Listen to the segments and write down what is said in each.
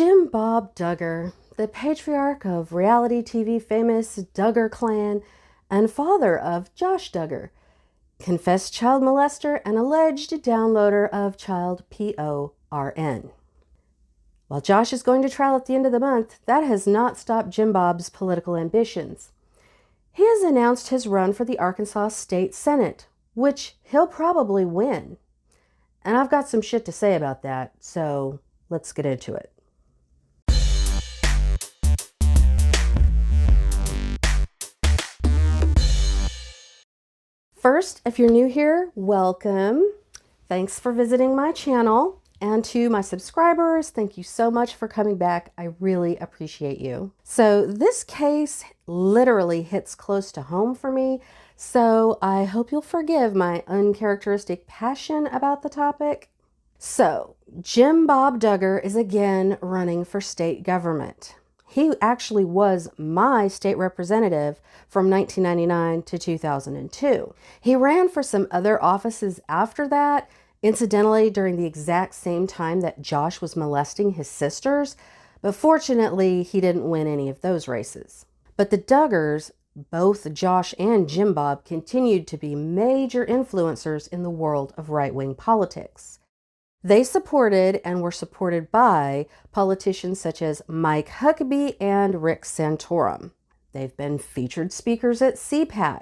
Jim Bob Duggar, the patriarch of reality TV famous Duggar clan and father of Josh Duggar, confessed child molester and alleged downloader of child porn. While Josh is going to trial at the end of the month, that has not stopped Jim Bob's political ambitions. He has announced his run for the Arkansas State Senate, which he'll probably win. And I've got some shit to say about that, so let's get into it. First, if you're new here, welcome. Thanks for visiting my channel. And to my subscribers, thank you so much for coming back. I really appreciate you. So this case literally hits close to home for me, so I hope you'll forgive my uncharacteristic passion about the topic. So, Jim Bob Duggar is again running for state government. He actually was my state representative from 1999 to 2002. He ran for some other offices after that, incidentally during the exact same time that Josh was molesting his sisters, but fortunately he didn't win any of those races. But the Duggars, both Josh and Jim Bob, continued to be major influencers in the world of right-wing politics. They supported and were supported by politicians such as Mike Huckabee and Rick Santorum. They've been featured speakers at CPAC.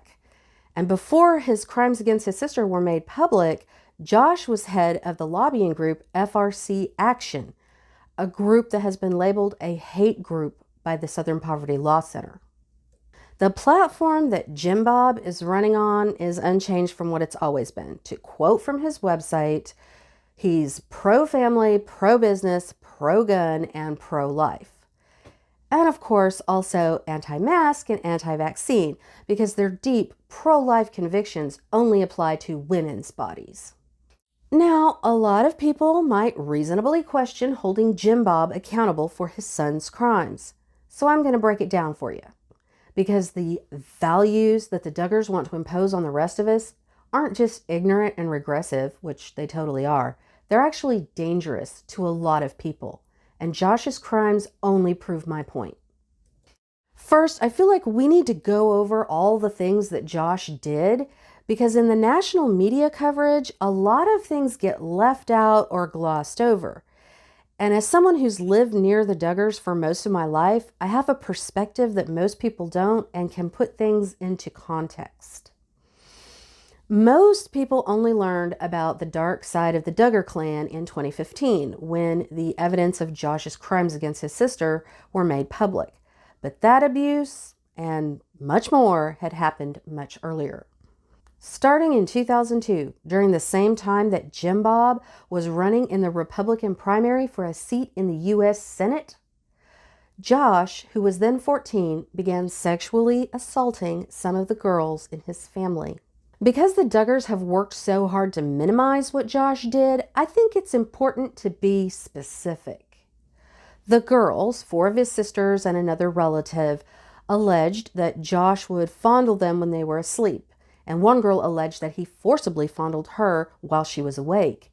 And before his crimes against his sister were made public, Josh was head of the lobbying group FRC Action, a group that has been labeled a hate group by the Southern Poverty Law Center. The platform that Jim Bob is running on is unchanged from what it's always been. To quote from his website, he's pro-family, pro-business, pro-gun, and pro-life. And of course, also anti-mask and anti-vaccine, because their deep pro-life convictions only apply to women's bodies. Now, a lot of people might reasonably question holding Jim Bob accountable for his son's crimes. So I'm going to break it down for you. Because the values that the Duggars want to impose on the rest of us aren't just ignorant and regressive, which they totally are. They're actually dangerous to a lot of people, and Josh's crimes only prove my point. First, I feel like we need to go over all the things that Josh did, because in the national media coverage, a lot of things get left out or glossed over. And as someone who's lived near the Duggars for most of my life, I have a perspective that most people don't and can put things into context. Most people only learned about the dark side of the Duggar clan in 2015 when the evidence of Josh's crimes against his sister were made public. But that abuse and much more had happened much earlier. Starting in 2002, during the same time that Jim Bob was running in the Republican primary for a seat in the U.S. Senate, Josh, who was then 14, began sexually assaulting some of the girls in his family. Because the Duggars have worked so hard to minimize what Josh did, I think it's important to be specific. The girls, 4 of his sisters and another relative, alleged that Josh would fondle them when they were asleep, and one girl alleged that he forcibly fondled her while she was awake.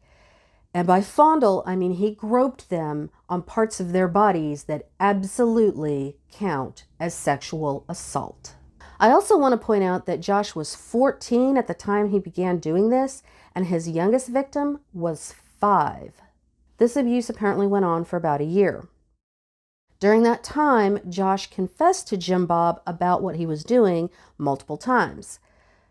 And by fondle, I mean he groped them on parts of their bodies that absolutely count as sexual assault. I also want to point out that Josh was 14 at the time he began doing this, and his youngest victim was 5. This abuse apparently went on for about a year. During that time, Josh confessed to Jim Bob about what he was doing multiple times.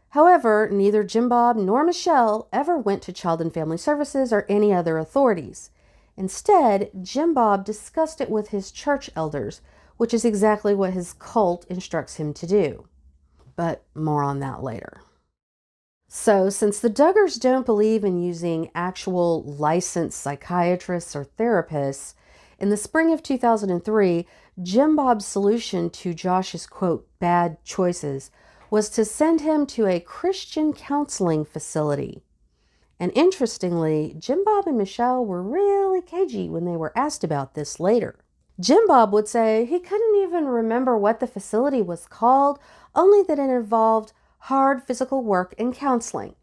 However, neither Jim Bob nor Michelle ever went to Child and Family Services or any other authorities. Instead, Jim Bob discussed it with his church elders, which is exactly what his cult instructs him to do. But more on that later. So, since the Duggars don't believe in using actual licensed psychiatrists or therapists, in the spring of 2003, Jim Bob's solution to Josh's, quote, bad choices was to send him to a Christian counseling facility. And interestingly, Jim Bob and Michelle were really cagey when they were asked about this later. Jim Bob would say he couldn't even remember what the facility was called, only that it involved hard physical work and counseling,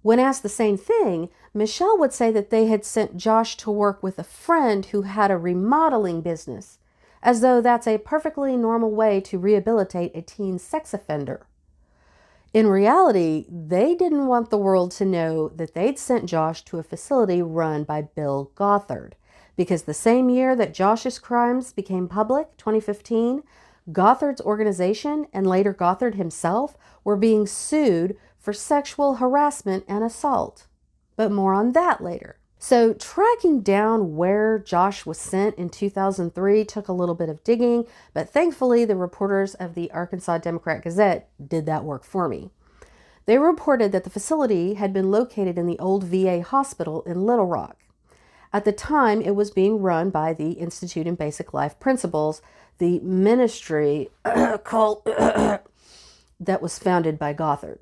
When asked the same thing, Michelle would say that they had sent Josh to work with a friend who had a remodeling business, as though that's a perfectly normal way to rehabilitate a teen sex offender. In reality, they didn't want the world to know that they'd sent Josh to a facility run by Bill Gothard, because the same year that Josh's crimes became public, 2015, Gothard's organization and later Gothard himself were being sued for sexual harassment and assault. But more on that later. So tracking down where Josh was sent in 2003 took a little bit of digging, but thankfully the reporters of the Arkansas Democrat-Gazette did that work for me. They reported that the facility had been located in the old VA hospital in Little Rock. At the time, it was being run by the Institute in Basic Life Principles, the ministry cult that was founded by Gothard.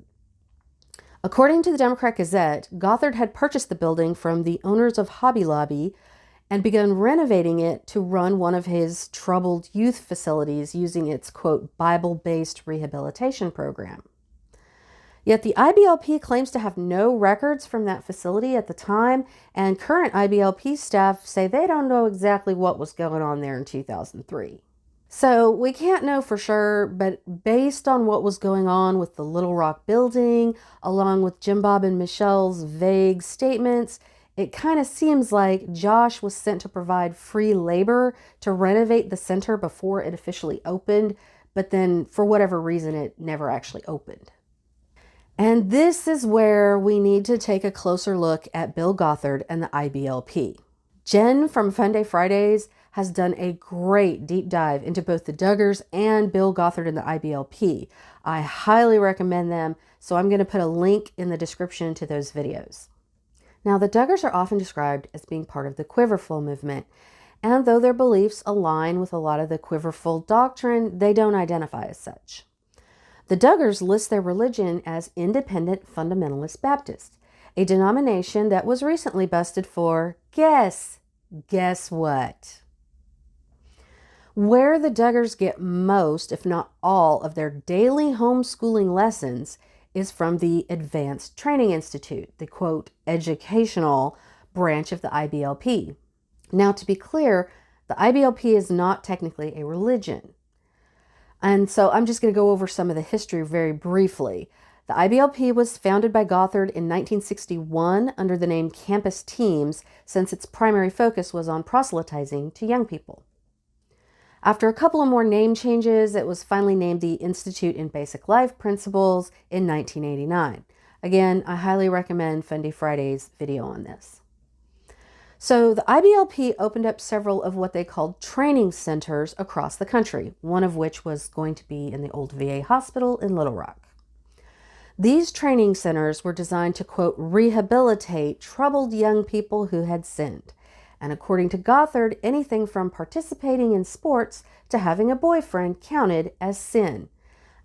According to the Democrat Gazette, Gothard had purchased the building from the owners of Hobby Lobby and begun renovating it to run one of his troubled youth facilities using its, quote, Bible-based rehabilitation program. Yet the IBLP claims to have no records from that facility at the time, and current IBLP staff say they don't know exactly what was going on there in 2003. So we can't know for sure, but based on what was going on with the Little Rock building, along with Jim Bob and Michelle's vague statements, it kind of seems like Josh was sent to provide free labor to renovate the center before it officially opened, but then for whatever reason it never actually opened. And this is where we need to take a closer look at Bill Gothard and the IBLP. Jen from Fun Day Fridays has done a great deep dive into both the Duggars and Bill Gothard and the IBLP. I highly recommend them, so I'm going to put a link in the description to those videos. Now, the Duggars are often described as being part of the Quiverful movement, and though their beliefs align with a lot of the Quiverful doctrine, they don't identify as such. The Duggars list their religion as Independent Fundamentalist Baptist, a denomination that was recently busted for, guess what? Where the Duggars get most, if not all, of their daily homeschooling lessons is from the Advanced Training Institute, the, quote, educational branch of the IBLP. Now, to be clear, the IBLP is not technically a religion. And so I'm just going to go over some of the history very briefly. The IBLP was founded by Gothard in 1961 under the name Campus Teams, since its primary focus was on proselytizing to young people. After a couple of more name changes, it was finally named the Institute in Basic Life Principles in 1989. Again, I highly recommend Fun Day Friday's video on this. So the IBLP opened up several of what they called training centers across the country, one of which was going to be in the old VA hospital in Little Rock. These training centers were designed to, quote, rehabilitate troubled young people who had sinned. And according to Gothard, anything from participating in sports to having a boyfriend counted as sin.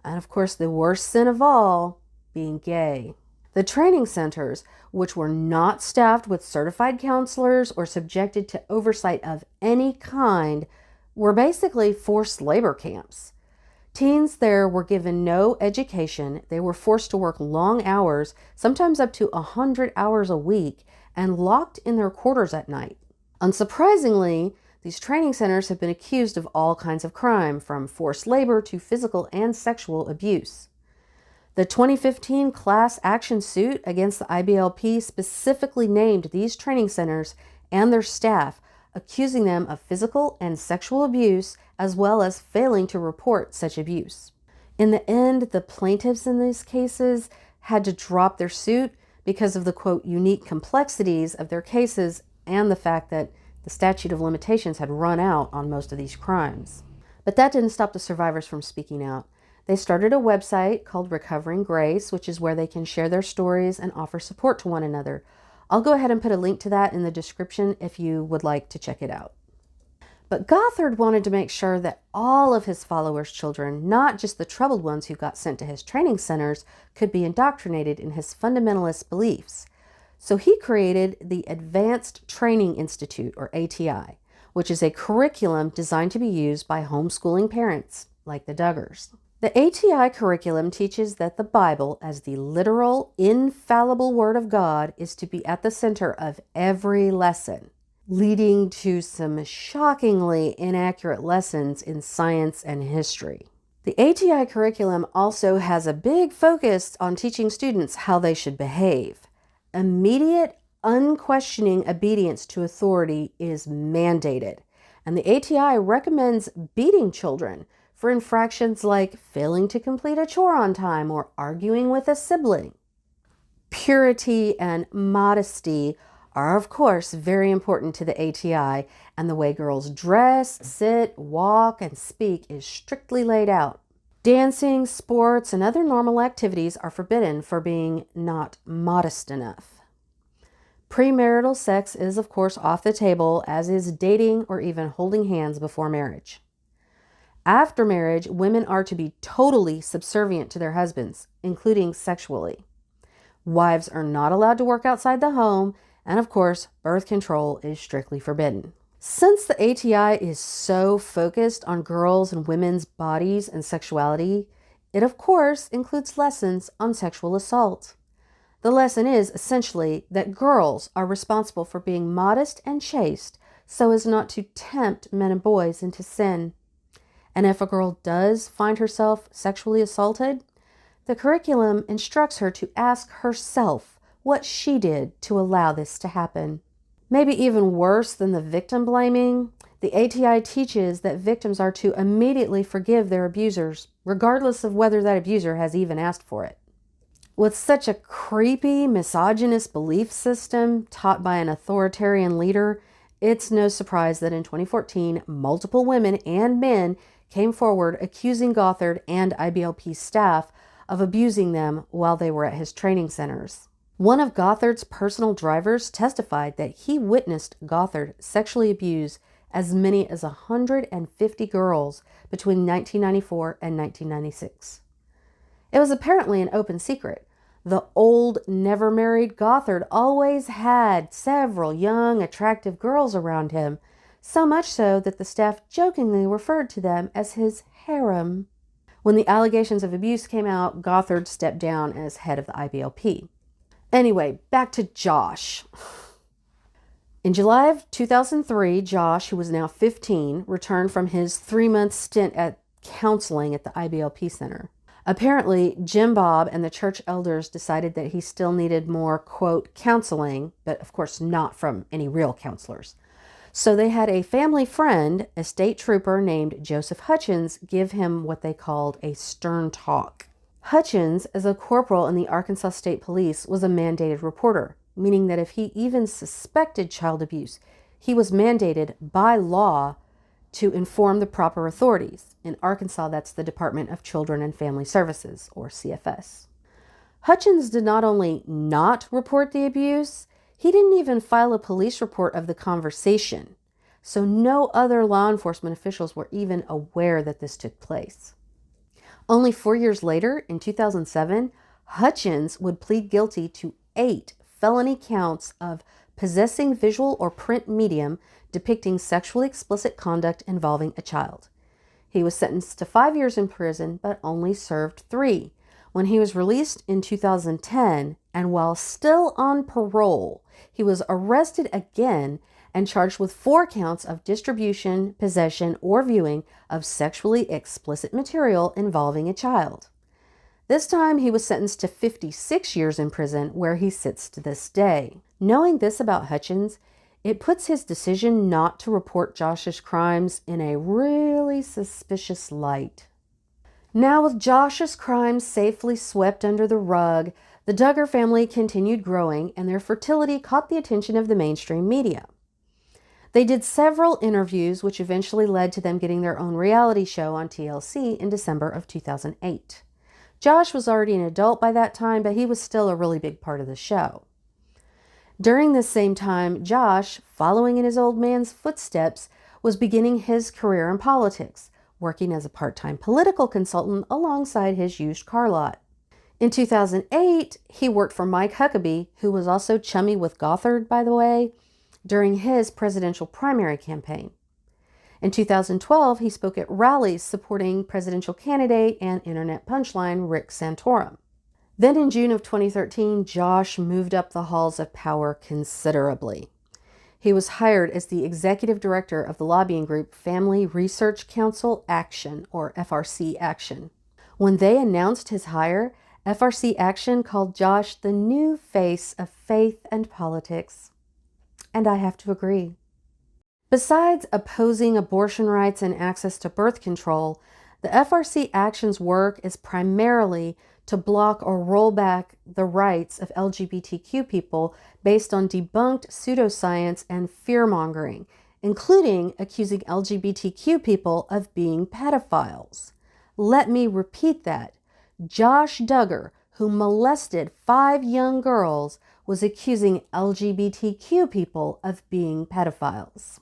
And of course, the worst sin of all, being gay. The training centers, which were not staffed with certified counselors or subjected to oversight of any kind, were basically forced labor camps. Teens there were given no education. They were forced to work long hours, sometimes up to 100 hours a week, and locked in their quarters at night. Unsurprisingly, these training centers have been accused of all kinds of crime, from forced labor to physical and sexual abuse. The 2015 class action suit against the IBLP specifically named these training centers and their staff, accusing them of physical and sexual abuse, as well as failing to report such abuse. In the end, the plaintiffs in these cases had to drop their suit because of the, quote, unique complexities of their cases and the fact that the statute of limitations had run out on most of these crimes. But that didn't stop the survivors from speaking out. They started a website called Recovering Grace, which is where they can share their stories and offer support to one another. I'll go ahead and put a link to that in the description if you would like to check it out. But Gothard wanted to make sure that all of his followers' children, not just the troubled ones who got sent to his training centers, could be indoctrinated in his fundamentalist beliefs. So he created the Advanced Training Institute, or ATI, which is a curriculum designed to be used by homeschooling parents, like the Duggars. The ATI curriculum teaches that the Bible, as the literal, infallible Word of God, is to be at the center of every lesson, leading to some shockingly inaccurate lessons in science and history. The ATI curriculum also has a big focus on teaching students how they should behave. Immediate, unquestioning obedience to authority is mandated, and the ATI recommends beating children for infractions like failing to complete a chore on time or arguing with a sibling. Purity and modesty are, of course, very important to the ATI, and the way girls dress, sit, walk, and speak is strictly laid out. Dancing, sports, and other normal activities are forbidden for being not modest enough. Premarital sex is, of course, off the table, as is dating or even holding hands before marriage. After marriage, women are to be totally subservient to their husbands, including sexually. Wives are not allowed to work outside the home, and of course, birth control is strictly forbidden. Since the ATI is so focused on girls' and women's bodies and sexuality, it of course includes lessons on sexual assault. The lesson is essentially that girls are responsible for being modest and chaste so as not to tempt men and boys into sin. And if a girl does find herself sexually assaulted, the curriculum instructs her to ask herself what she did to allow this to happen. Maybe even worse than the victim blaming, the ATI teaches that victims are to immediately forgive their abusers, regardless of whether that abuser has even asked for it. With such a creepy, misogynist belief system taught by an authoritarian leader, it's no surprise that in 2014, multiple women and men came forward accusing Gothard and IBLP staff of abusing them while they were at his training centers. One of Gothard's personal drivers testified that he witnessed Gothard sexually abuse as many as 150 girls between 1994 and 1996. It was apparently an open secret. The old, never-married Gothard always had several young, attractive girls around him, so much so that the staff jokingly referred to them as his harem. When the allegations of abuse came out, Gothard stepped down as head of the IBLP. Anyway, back to Josh. In July of 2003, Josh, who was now 15, returned from his 3-month stint at counseling at the IBLP Center. Apparently, Jim Bob and the church elders decided that he still needed more, quote, counseling, but of course not from any real counselors. So they had a family friend, a state trooper named Joseph Hutchins, give him what they called a stern talk. Hutchins, as a corporal in the Arkansas State Police, was a mandated reporter, meaning that if he even suspected child abuse, he was mandated by law to inform the proper authorities. In Arkansas, that's the Department of Children and Family Services, or CFS. Hutchins did not only not report the abuse, he didn't even file a police report of the conversation, so no other law enforcement officials were even aware that this took place. Only 4 years later, in 2007, Hutchins would plead guilty to 8 felony counts of possessing visual or print medium depicting sexually explicit conduct involving a child. He was sentenced to 5 years in prison, but only served 3. When he was released in 2010, and while still on parole, he was arrested again and charged with 4 counts of distribution, possession, or viewing of sexually explicit material involving a child. This time, he was sentenced to 56 years in prison, where he sits to this day. Knowing this about Hutchins, it puts his decision not to report Josh's crimes in a really suspicious light. Now, with Josh's crimes safely swept under the rug, the Duggar family continued growing, and their fertility caught the attention of the mainstream media. They did several interviews, which eventually led to them getting their own reality show on TLC in December of 2008. Josh was already an adult by that time, but he was still a really big part of the show. During this same time, Josh, following in his old man's footsteps, was beginning his career in politics, working as a part-time political consultant alongside his used car lot. In 2008, he worked for Mike Huckabee, who was also chummy with Gothard, by the way, during his presidential primary campaign. In 2012, he spoke at rallies supporting presidential candidate and internet punchline Rick Santorum. Then in June of 2013, Josh moved up the halls of power considerably. He was hired as the executive director of the lobbying group Family Research Council Action, or FRC Action. When they announced his hire, FRC Action called Josh the new face of faith and politics. And I have to agree. Besides opposing abortion rights and access to birth control, the FRC Action's work is primarily to block or roll back the rights of LGBTQ people based on debunked pseudoscience and fear-mongering, including accusing LGBTQ people of being pedophiles. Let me repeat that. Josh Duggar, who molested 5 young girls, was accusing LGBTQ people of being pedophiles.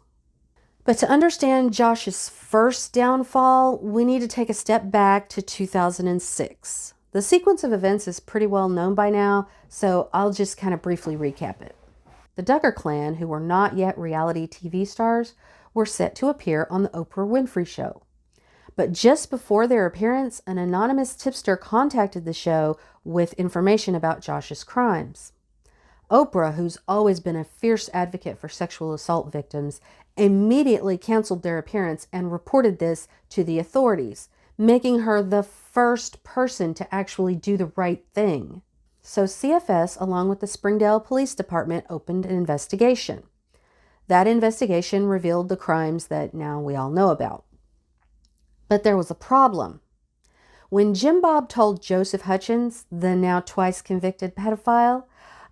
But to understand Josh's first downfall, we need to take a step back to 2006. The sequence of events is pretty well known by now, so I'll just kind of briefly recap it. The Duggar clan, who were not yet reality TV stars, were set to appear on the Oprah Winfrey Show. But just before their appearance, an anonymous tipster contacted the show with information about Josh's crimes. Oprah, who's always been a fierce advocate for sexual assault victims, immediately canceled their appearance and reported this to the authorities, making her the first person to actually do the right thing. So CFS, along with the Springdale Police Department, opened an investigation. That investigation revealed the crimes that now we all know about. But there was a problem. When Jim Bob told Joseph Hutchins, the now twice convicted pedophile,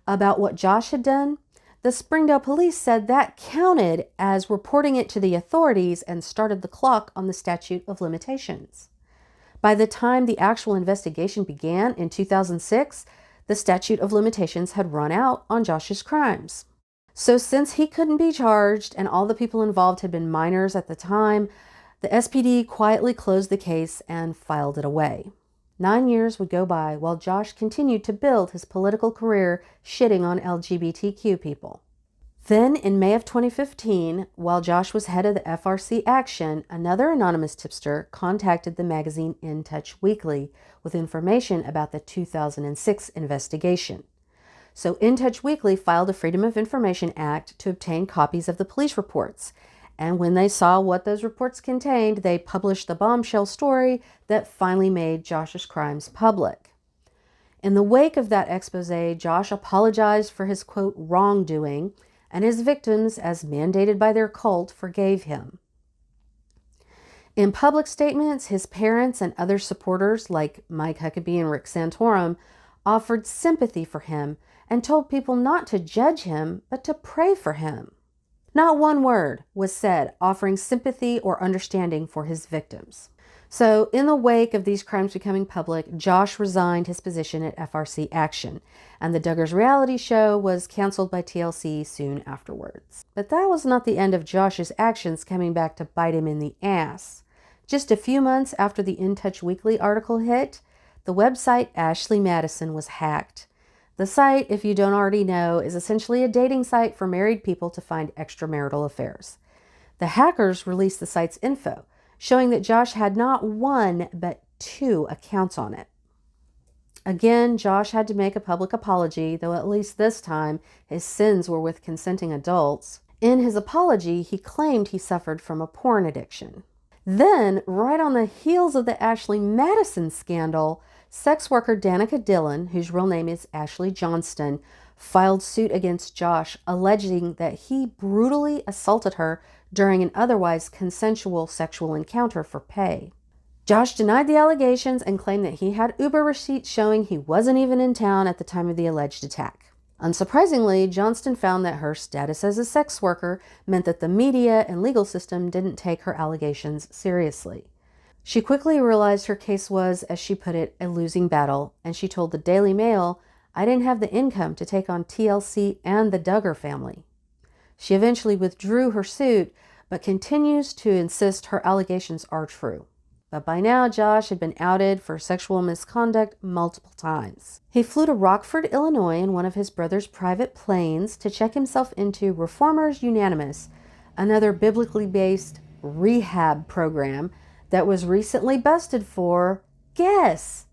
about what Josh had done, the Springdale police said that counted as reporting it to the authorities and started the clock on the statute of limitations. By the time the actual investigation began in 2006, the statute of limitations had run out on Josh's crimes. So since he couldn't be charged and all the people involved had been minors at the time, the SPD quietly closed the case and filed it away. 9 years would go by while Josh continued to build his political career shitting on LGBTQ people. Then, in May of 2015, while Josh was head of the FRC Action, another anonymous tipster contacted the magazine In Touch Weekly with information about the 2006 investigation. So In Touch Weekly filed a Freedom of Information Act to obtain copies of the police reports. And when they saw what those reports contained, they published the bombshell story that finally made Josh's crimes public. In the wake of that expose, Josh apologized for his, quote, wrongdoing, and his victims, as mandated by their cult, forgave him. In public statements, his parents and other supporters, like Mike Huckabee and Rick Santorum, offered sympathy for him and told people not to judge him, but to pray for him. Not one word was said offering sympathy or understanding for his victims. So, in the wake of these crimes becoming public, Josh resigned his position at FRC Action, and the Duggar's reality show was canceled by TLC soon afterwards. But that was not the end of Josh's actions coming back to bite him in the ass. Just a few months after the In Touch Weekly article hit, the website Ashley Madison was hacked. The site, if you don't already know, is essentially a dating site for married people to find extramarital affairs. The hackers released the site's info, showing that Josh had not 1, but 2 accounts on it. Again, Josh had to make a public apology, though at least this time his sins were with consenting adults. In his apology, he claimed he suffered from a porn addiction. Then, right on the heels of the Ashley Madison scandal, sex worker Danica Dillon, whose real name is Ashley Johnston, filed suit against Josh, alleging that he brutally assaulted her during an otherwise consensual sexual encounter for pay. Josh denied the allegations and claimed that he had Uber receipts showing he wasn't even in town at the time of the alleged attack. Unsurprisingly, Johnston found that her status as a sex worker meant that the media and legal system didn't take her allegations seriously. She quickly realized her case was, as she put it, a losing battle, and she told the Daily Mail, "I didn't have the income to take on TLC and the Duggar family." She eventually withdrew her suit, but continues to insist her allegations are true. But by now, Josh had been outed for sexual misconduct multiple times. He flew to Rockford, Illinois in one of his brother's private planes to check himself into Reformers Unanimous, another biblically based rehab program that was recently busted for, guess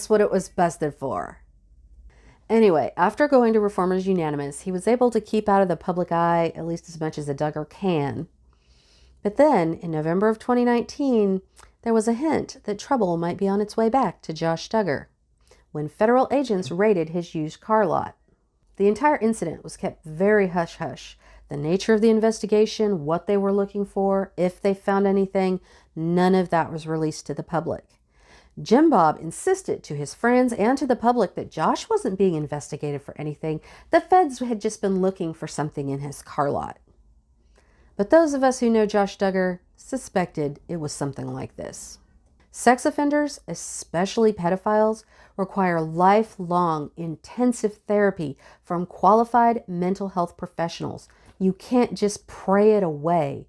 what it was busted for. Anyway, after going to Reformers Unanimous, he was able to keep out of the public eye at least as much as a Duggar can. But then, in November of 2019, there was a hint that trouble might be on its way back to Josh Duggar when federal agents raided his used car lot. The entire incident was kept very hush-hush. The nature of the investigation, what they were looking for, if they found anything, none of that was released to the public. Jim Bob insisted to his friends and to the public that Josh wasn't being investigated for anything. The feds had just been looking for something in his car lot. But those of us who know Josh Duggar suspected it was something like this. Sex offenders, especially pedophiles, require lifelong, intensive therapy from qualified mental health professionals. You can't just pray it away.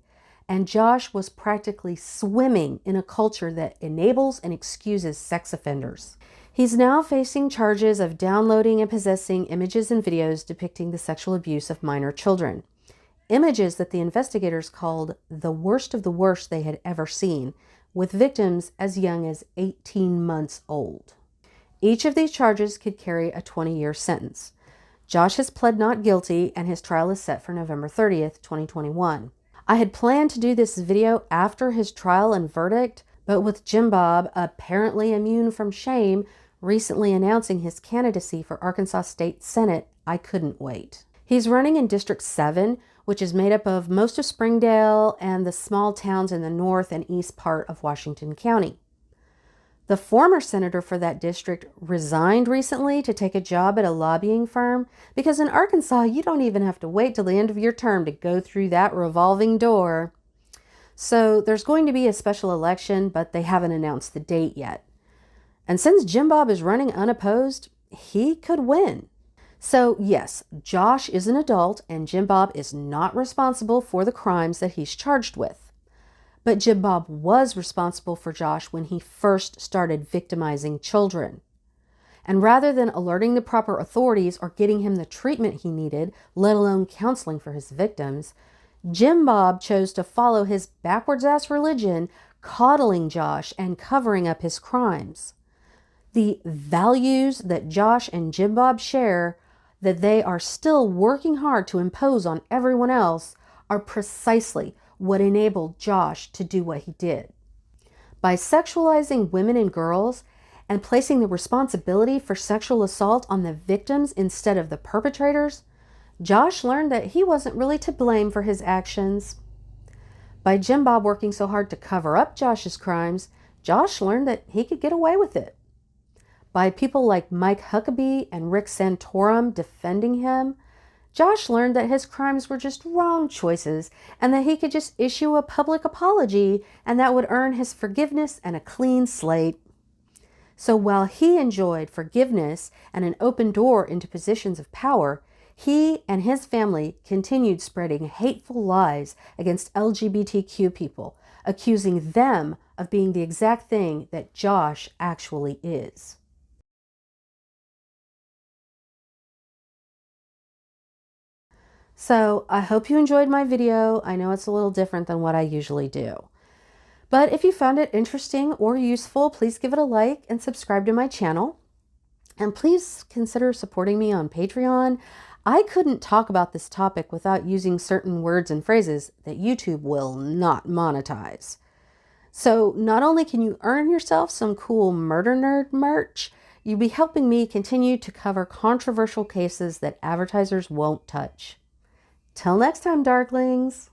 And Josh was practically swimming in a culture that enables and excuses sex offenders. He's now facing charges of downloading and possessing images and videos depicting the sexual abuse of minor children. Images that the investigators called the worst of the worst they had ever seen, with victims as young as 18 months old. Each of these charges could carry a 20-year sentence. Josh has pled not guilty, and his trial is set for November 30th, 2021. I had planned to do this video after his trial and verdict, but with Jim Bob, apparently immune from shame, recently announcing his candidacy for Arkansas State Senate, I couldn't wait. He's running in District 7, which is made up of most of Springdale and the small towns in the north and east part of Washington County. The former senator for that district resigned recently to take a job at a lobbying firm because in Arkansas, you don't even have to wait till the end of your term to go through that revolving door. So there's going to be a special election, but they haven't announced the date yet. And since Jim Bob is running unopposed, he could win. So yes, Josh is an adult and Jim Bob is not responsible for the crimes that he's charged with. But Jim Bob was responsible for Josh when he first started victimizing children. And rather than alerting the proper authorities or getting him the treatment he needed, let alone counseling for his victims, Jim Bob chose to follow his backwards-ass religion, coddling Josh and covering up his crimes. The values that Josh and Jim Bob share, that they are still working hard to impose on everyone else, are precisely what enabled Josh to do what he did. By sexualizing women and girls and placing the responsibility for sexual assault on the victims instead of the perpetrators, Josh learned that he wasn't really to blame for his actions. By Jim Bob working so hard to cover up Josh's crimes, Josh learned that he could get away with it. By people like Mike Huckabee and Rick Santorum defending him, Josh learned that his crimes were just wrong choices and that he could just issue a public apology and that would earn his forgiveness and a clean slate. So while he enjoyed forgiveness and an open door into positions of power, he and his family continued spreading hateful lies against LGBTQ people, accusing them of being the exact thing that Josh actually is. So I hope you enjoyed my video. I know it's a little different than what I usually do. But if you found it interesting or useful, please give it a like and subscribe to my channel. And please consider supporting me on Patreon. I couldn't talk about this topic without using certain words and phrases that YouTube will not monetize. So not only can you earn yourself some cool murder nerd merch, you'll be helping me continue to cover controversial cases that advertisers won't touch. Till next time, Darklings.